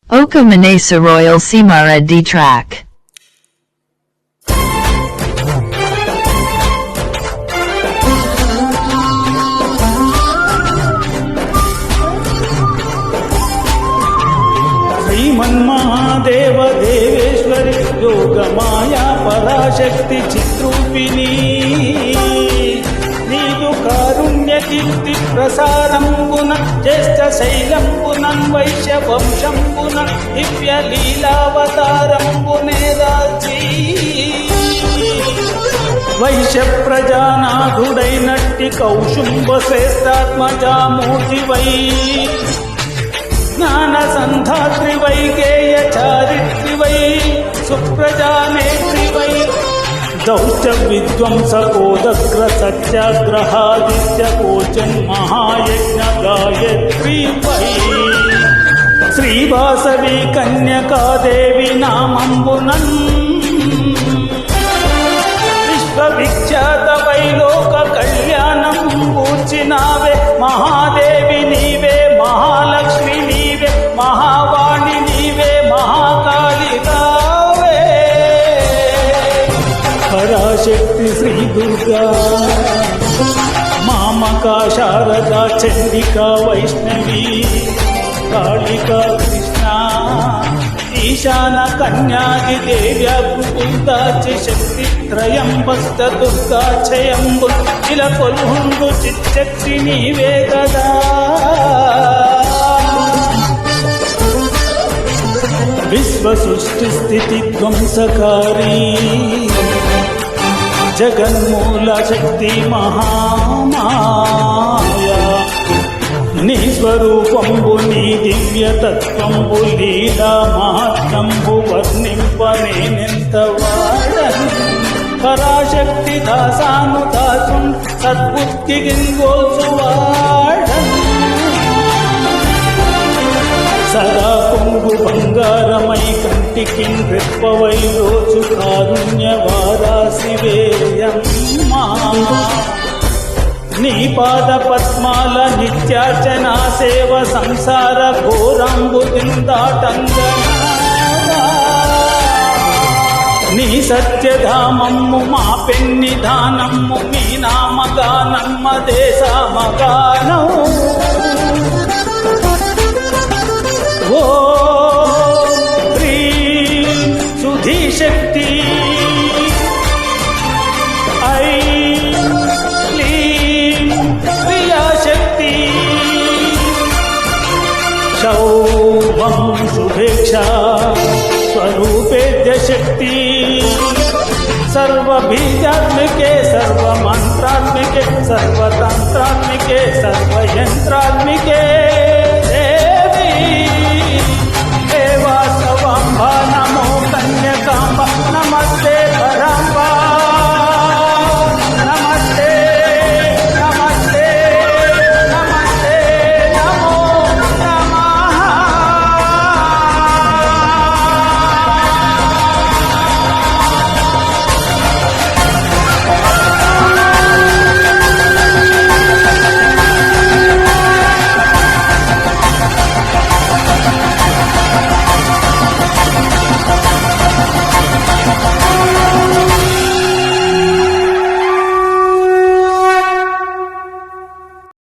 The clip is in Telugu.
Oka Manasa Royal Simara D track. శ్రీమన్మహాదేవ Deveshwari యోగమాయా Parashakti చిద్రూపిణి నీదు కారుణ్య కీర్తి ప్రసారంబున జ్యేష్ఠ శైలంబునన్ వైశ్య వంశంబున దివ్య లీలావతారంబునే దాల్చి వైశ్య ప్రజానాథుడైనట్టి కౌశుంభ శ్రేష్టాత్మజామూర్తివై జ్ఞాన సంధాత్రివై గేయ చారిత్రివై సుప్రజానేత్రివై దౌష్ట విధ్వంసకోదగ్ర సత్యాగ్రహాదిత్య కోచన్ మహాయజ్ఞ గాయత్రివై శ్రీవాసవి కన్యకాదేవి నామంబునన్ విశ్వవిఖ్యాత వైలోక కళ్యాణం కూర్చినావే మహాదేవి నీవే మహాలక్ష్మి నీవే మహావాణి నీవే మహాకాళి రావే పరాశక్తి శ్రీ దుర్గా మామకా శారదా చండికా వైష్ణవి కాళికా కృష్ణ ఈశాన కన్యాది దేవ్యా కుకుందాచి శక్తి త్రయంబస్త దుర్గాక్షయంబు ఇలా కొలుహుండు చిచ్చక్తి నీవే కదా విశ్వ సృష్టి స్థితి ధ్వంసకారీ జగన్మూల శక్తి మహామాయా నీ స్వరూపంబు నీ దివ్యతత్వంబు లీలా మహాత్మంబు వర్ణింపనేనెంత వాడను పరాశక్తి దాసాను దాసున్ సద్బుద్ధిగిన్గోల్చువాడను సదా కొంగు బంగారమై కంటికి రెప్పవై రోజు కారుణ్య వారాసివేయమ్మా నీ పాద పద్మాల నిత్యార్చనా సేవ సంసార ఘోరంబు దిందాటంగా నీ సత్యధామమ్ము మా పెన్నిధానమ్ము మీ నామగానమ్మ దేశమగానం ఓ హ్రీం సుధీశక్తి శౌభం శుభేక్షా స్వరూపేద్య శక్తి సర్వబీజాత్మికే సర్వమంత్రాత్మికే సర్వతంత్రాత్మికే సర్వయంత్రాత్మికే